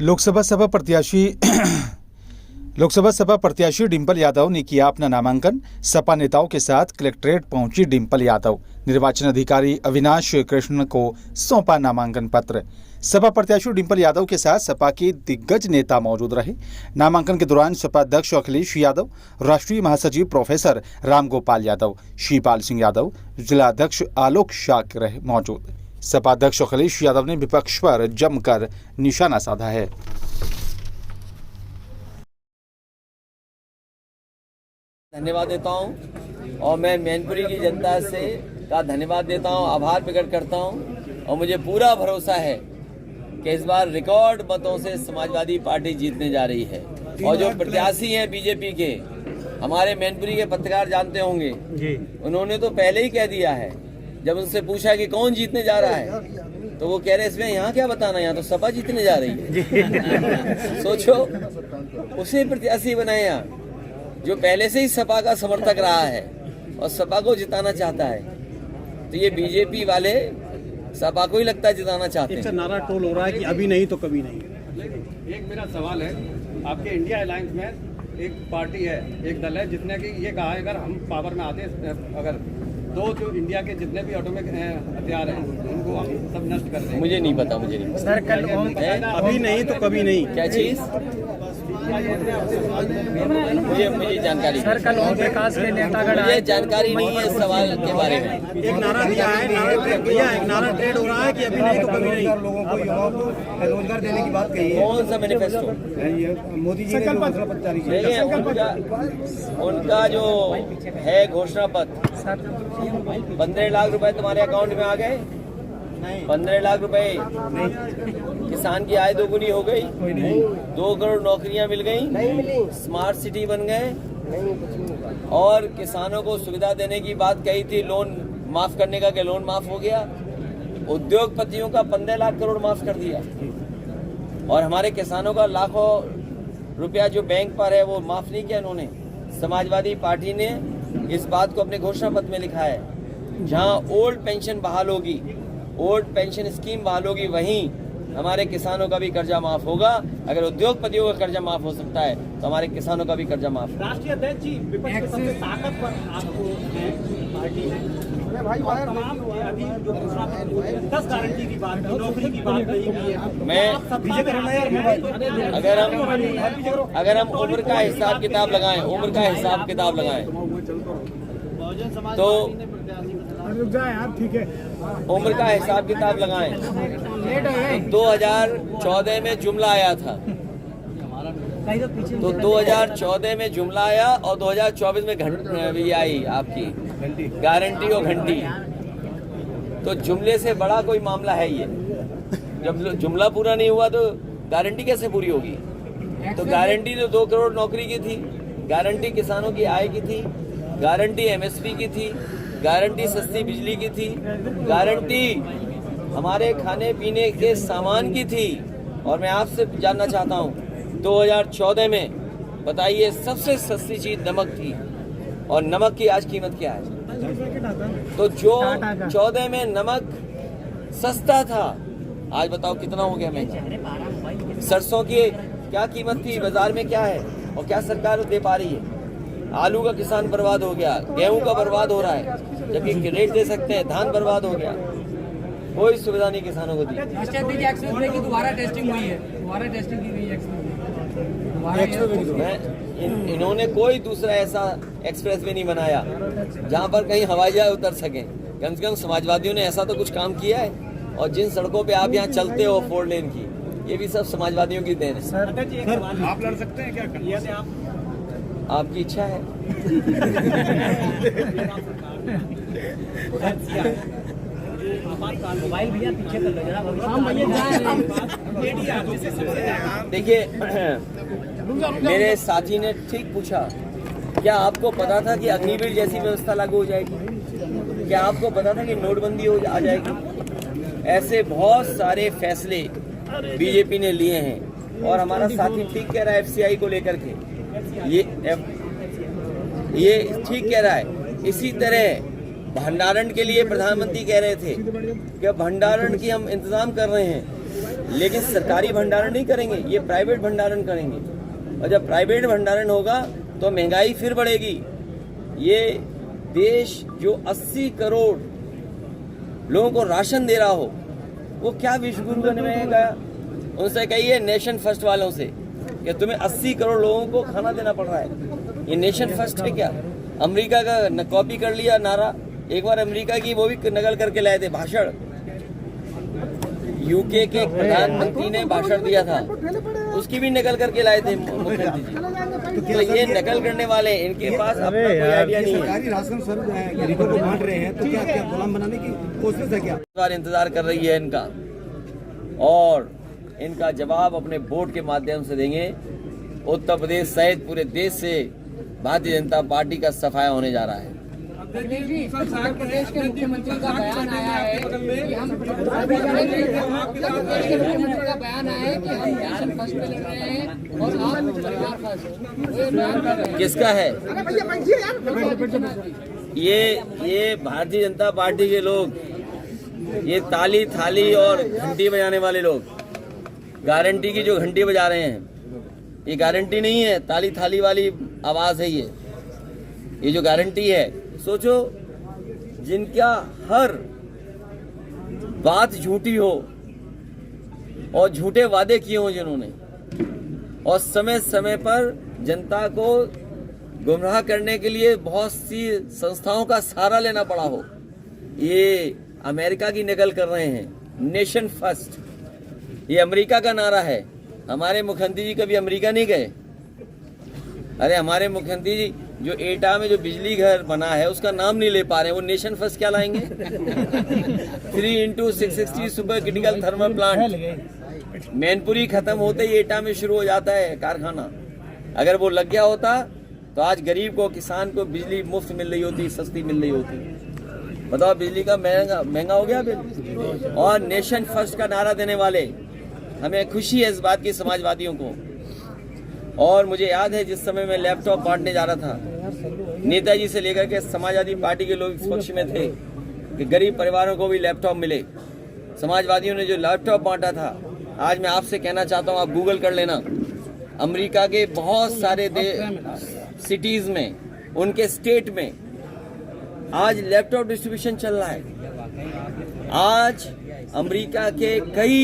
लोकसभा सभा प्रत्याशी डिंपल यादव ने किया अपना नामांकन। सपा नेताओं के साथ कलेक्ट्रेट पहुंची डिंपल यादव। निर्वाचन अधिकारी अविनाश कृष्ण को सौंपा नामांकन पत्र। सपा प्रत्याशी डिंपल यादव के साथ सपा के दिग्गज नेता मौजूद रहे। नामांकन के दौरान सपा अध्यक्ष अखिलेश यादव, राष्ट्रीय महासचिव प्रोफेसर रामगोपाल यादव, शिवपाल सिंह यादव, जिला अध्यक्ष आलोक शाक्य रहे मौजूद। सपा अध्यक्ष अखिलेश यादव ने विपक्ष पर जमकर निशाना साधा है। धन्यवाद देता हूं और मैं मैनपुरी की जनता से का धन्यवाद देता हूं, आभार प्रकट करता हूं और मुझे पूरा भरोसा है कि इस बार रिकॉर्ड मतों से समाजवादी पार्टी जीतने जा रही है। और जो प्रत्याशी हैं बीजेपी के, हमारे मैनपुरी के पत्रकार जानते होंगे, उन्होंने तो पहले ही कह दिया है। जब उनसे पूछा कि कौन जीतने जा रहा है तो वो कह रहे इसमें यहाँ क्या बताना, यहाँ तो सपा जीतने जा रही है। सोचो, उसे प्रत्याशी बनाया जो पहले से ही सपा का समर्थक रहा है और सपा को जिताना चाहता है। तो ये बीजेपी वाले सपा को ही लगता है जिताना चाहते हैं। नारा टोल हो रहा है कि अभी नहीं तो कभी नहीं। एक मेरा सवाल है, आपके इंडिया अलायंस में एक पार्टी है, एक दल है जिसने कि ये कहा है अगर हम पावर में आते हैं, अगर दो जो इंडिया के जितने भी ऑटोमेटिक हथियार हैं उनको हम सब नष्ट कर देंगे। मुझे नहीं पता, मुझे नहीं पता। सर कल अभी नहीं तो कभी नहीं, क्या चीज? मुझे जानकारी, सर कल ओम प्रकाश के नेतागण, मुझे जानकारी नहीं है इस सवाल के बारे में। एक नारा दिया है, नारा ट्रेड हो रहा है कि अभी नहीं तो कभी नहीं। लोगों को युवाओं को रोजगार देने की बात कही है। कौन सा मैनिफेस्टो? मोदी जी ने घोषणा पत्र जारी किया। उनका जो है घोषणा पत्र, 15 लाख रुपए तुम्हारे अकाउंट में आ गए। 15 लाख रुपए किसान की आय दोगुनी हो गई, 2 करोड़ नौकरियां मिल गई, स्मार्ट सिटी बन गए और किसानों को सुविधा देने की बात कही थी, लोन माफ करने का, लोन माफ हो गया। उद्योगपतियों का 15 लाख करोड़ माफ कर दिया और हमारे किसानों का लाखों रुपया जो बैंक पर है वो माफ नहीं किया इन्होंने। समाजवादी पार्टी ने इस बात को अपने घोषणा पत्र में लिखा है, जहां ओल्ड पेंशन बहाल होगी, ओल्ड पेंशन स्कीम बहाल होगी, वहीं हमारे किसानों का भी कर्जा माफ होगा। अगर उद्योगपतियों का कर्जा माफ हो सकता है तो हमारे किसानों का भी कर्जा माफ होगा। राष्ट्रीय अध्यक्ष जी, विपक्ष में सबसे ताकतवर आपको पार्टी अभी जो घोषणा 10 गारंटी की बात, नौकरी की बात है। मैं अगर हम उम्र का हिसाब किताब लगाएं, तो उम्र का हिसाब किताब लगाएं तो 2014 में जुमला आया था, तो 2014 में जुमला आया और 2024 में ये आई आपकी गारंटी और घंटी। तो जुमले से बड़ा कोई मामला है ये। जब जुमला पूरा नहीं हुआ तो गारंटी कैसे पूरी होगी? तो गारंटी तो 2 करोड़ नौकरी की थी, गारंटी किसानों की आय की थी, गारंटी MSP की थी, गारंटी सस्ती बिजली की थी, गारंटी हमारे खाने पीने के सामान की थी। और मैं आपसे जानना चाहता हूँ, 2014 में बताइए सबसे सस्ती चीज नमक थी और नमक की आज कीमत क्या है? तो जो 14 में नमक सस्ता था, आज बताओ कितना हो गया महंगा। सरसों की क्या कीमत थी, बाजार में क्या है और क्या सरकार दे पा रही है? आलू का किसान बर्बाद हो गया, गेहूं का बर्बाद हो रहा है, जबकि रेट दे सकते हैं, धान बर्बाद हो गया, कोई सुविधा नहीं किसानों को दी। दोबारा टेस्टिंग हुई है, दोबारा टेस्टिंग की गई है। इन्होंने कोई दूसरा ऐसा एक्सप्रेस वे नहीं बनाया जहां पर कहीं हवाई जहाज उतर सके। कम से कम समाजवादियों ने ऐसा तो कुछ काम किया है। और जिन सड़कों पे आप यहाँ चलते हो 4 लेन की, ये भी सब समाजवादियों की देन है। आप लड़ सकते हैं क्या? आपकी इच्छा है। मोबाइल भैया पीछे कर लो जरा। देखिए, मेरे साथी ने ठीक पूछा, क्या आपको पता था कि अग्निवीर जैसी व्यवस्था लागू हो जाएगी? क्या आपको पता था कि नोटबंदी आ जाएगी? ऐसे बहुत सारे फैसले बीजेपी ने लिए हैं और हमारा साथी ठीक कह रहा है FCI को लेकर के, ये ठीक कह रहा है। इसी तरह भंडारण के लिए प्रधानमंत्री कह रहे थे कि भंडारण की हम इंतजाम कर रहे हैं, लेकिन सरकारी भंडारण नहीं करेंगे, ये प्राइवेट भंडारण करेंगे। और जब प्राइवेट भंडारण होगा तो महंगाई फिर बढ़ेगी। ये देश जो 80 करोड़ लोगों को राशन दे रहा हो, वो क्या विश्व गुरु बनने में गया? उनसे कहिए नेशन फर्स्ट वालों से कि तुम्हें 80 करोड़ लोगों को खाना देना पड़ रहा है, ये नेशन फर्स्ट है क्या? अमेरिका का कॉपी कर लिया नारा। एक बार अमेरिका की वो भी नकल करके लाए थे भाषण। यूके के प्रधानमंत्री ने भाषण दिया था, उसकी भी नकल करके लाए थे मुख्यमंत्री जी। तो ये नकल करने वाले, इनके पास अपना कोई आइडिया नहीं है। सरकारी राशन सर गरीबों को बांट रहे हैं, तो क्या क्या गुलाम बनाने की कोशिश है क्या? सरकार इंतजार कर रही है इनका, और इनका जवाब अपने वोट के माध्यम से देंगे। उत्तर प्रदेश सहित पूरे देश से भारतीय जनता पार्टी का सफाया होने जा रहा है। उत्तर प्रदेश के मुख्यमंत्री का बयान आया है कि हम नेशन फर्स्ट पे लड़ रहे हैं और आप परिवार फर्स्ट। किसका है ये भारतीय जनता पार्टी के लोग, ये ताली थाली और घंटी बजाने वाले लोग, गारंटी की जो घंटी बजा रहे हैं, ये गारंटी नहीं है, ताली थाली वाली आवाज है ये जो गारंटी है। सोचो, जिनका हर बात झूठी हो और झूठे वादे किए हो जिन्होंने, और समय समय पर जनता को गुमराह करने के लिए बहुत सी संस्थाओं का सहारा लेना पड़ा हो, ये अमेरिका की नकल कर रहे हैं। नेशन फर्स्ट, ये अमेरिका का नारा है। हमारे मुख्यमंत्री जी कभी अमेरिका नहीं गए? अरे हमारे मुख्यमंत्री जी जो एटा में जो बिजली घर बना है उसका नाम नहीं ले पा रहे हैं, वो नेशन फर्स्ट क्या लाएंगे? 3x660 super critical thermal plant Mainpuri खत्म होते ही एटा में शुरू हो जाता है कारखाना। अगर वो लग गया होता तो आज गरीब को, किसान को बिजली मुफ्त मिल रही होती, सस्ती मिल रही होती। बताओ, बिजली का महंगा हो गया बिल। और नेशन फर्स्ट का नारा देने वाले, हमें खुशी है इस बात की समाजवादियों को। और मुझे याद है जिस समय मैं लैपटॉप बांटने जा रहा था, नेताजी से लेकर के समाजवादी पार्टी के लोग इस पक्ष में थे कि गरीब परिवारों को भी लैपटॉप मिले। समाजवादियों ने जो लैपटॉप बांटा था, आज मैं आपसे कहना चाहता हूं, आप गूगल कर लेना, अमेरिका के बहुत सारे सिटीज में, उनके स्टेट में आज लैपटॉप डिस्ट्रीब्यूशन चल रहा है। आज अमेरिका के कई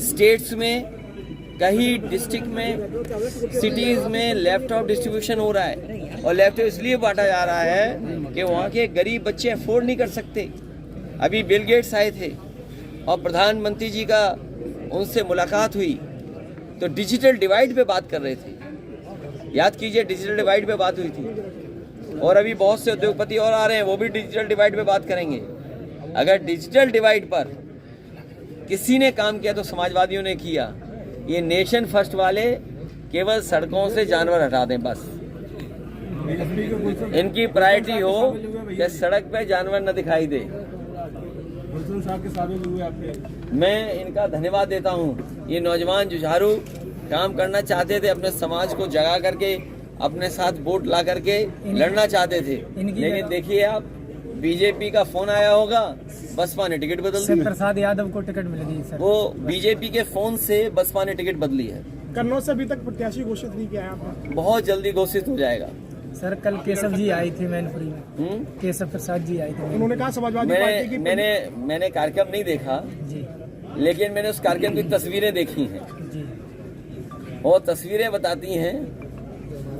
स्टेट्स में, कई डिस्ट्रिक्ट में, सिटीज में लैपटॉप डिस्ट्रीब्यूशन हो रहा है। और लैपटॉप इसलिए बांटा जा रहा है कि वहाँ के गरीब बच्चे अफोर्ड नहीं कर सकते। अभी बिल गेट्स आए थे और प्रधानमंत्री जी का उनसे मुलाकात हुई तो डिजिटल डिवाइड पे बात कर रहे थे। याद कीजिए, डिजिटल डिवाइड पे बात हुई थी। और अभी बहुत से उद्योगपति और आ रहे हैं, वो भी डिजिटल डिवाइड पे बात करेंगे। अगर डिजिटल डिवाइड पर किसी ने काम किया तो समाजवादियों ने किया। ये नेशन फर्स्ट वाले केवल सड़कों से जानवर हटा दें, बस इनकी प्रायोरिटी हो कि सड़क पे जानवर न दिखाई दे। मैं इनका धन्यवाद देता हूँ। ये नौजवान जुझारू काम करना चाहते थे, अपने समाज को जगा करके अपने साथ वोट ला करके लड़ना चाहते थे, लेकिन देखिए आप, बीजेपी का फोन आया होगा, बसपा ने टिकट बदल दी। प्रसाद यादव को टिकट मिल गई सर। वो बीजेपी के फोन से बसपा ने टिकट बदली है। कन्नौज से अभी तक प्रत्याशी घोषित नहीं किया है आपने? बहुत जल्दी घोषित हो जाएगा। सर कल केशव जी आई थी मैनपुरी में, केशव प्रसाद जी आई थी, उन्होंने कहा समाजवादी पार्टी की। मैंने कार्यक्रम नहीं देखा जी, लेकिन मैंने उस कार्यक्रम की तस्वीरें देखी हैं जी। और तस्वीरें बताती हैं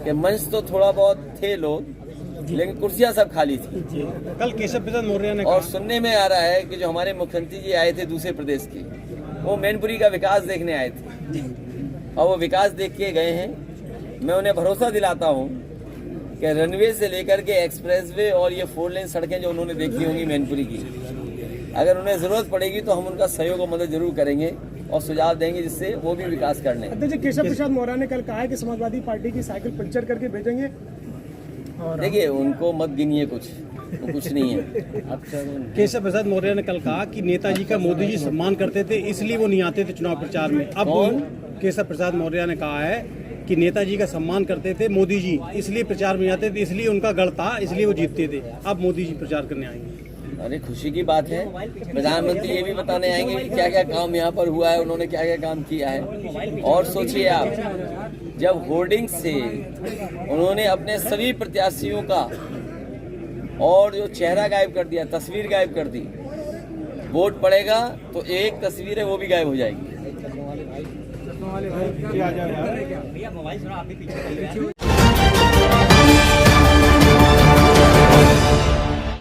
कि मंच तो थोड़ा बहुत थे लोग, लेकिन कुर्सियां सब खाली थी। कल केशव प्रसाद मौर्य ने और सुनने में आ रहा है कि जो हमारे मुख्यमंत्री जी आए थे दूसरे प्रदेश के, वो मैनपुरी का विकास देखने आए थे और वो विकास देख के गए हैं। मैं उन्हें भरोसा दिलाता हूँ कि रनवे से लेकर के एक्सप्रेसवे और ये 4 लेन सड़कें जो उन्होंने देखी होंगी मैनपुरी की, अगर उन्हें जरूरत पड़ेगी तो हम उनका सहयोग और मदद जरूर करेंगे और सुझाव देंगे जिससे वो भी विकास कर लें। अध्यक्ष केशव प्रसाद मौर्य ने कल कहा है कि समाजवादी पार्टी की साइकिल पंचर करके भेजेंगे। और देखिए, उनको मत गिनिए, कुछ नहीं है। केशव प्रसाद मौर्य ने कल कहा कि नेताजी का मोदी जी सम्मान करते थे, इसलिए वो नहीं आते थे चुनाव प्रचार में। अब केशव प्रसाद मौर्य ने कहा है कि नेताजी का सम्मान करते थे मोदी जी, इसलिए प्रचार में आते थे, इसलिए उनका गढ़ था, इसलिए वो जीतते थे। अब मोदी जी प्रचार करने आएंगे। अरे खुशी की बात है। प्रधानमंत्री ये भी बताने आएंगे कि क्या क्या काम यहाँ पर हुआ है, उन्होंने क्या क्या काम किया है। और सोचिए आप, जब होर्डिंग से उन्होंने अपने सभी प्रत्याशियों का और जो चेहरा गायब कर दिया, तस्वीर गायब कर दी, वोट पड़ेगा तो एक तस्वीर है वो भी गायब हो जाएगी।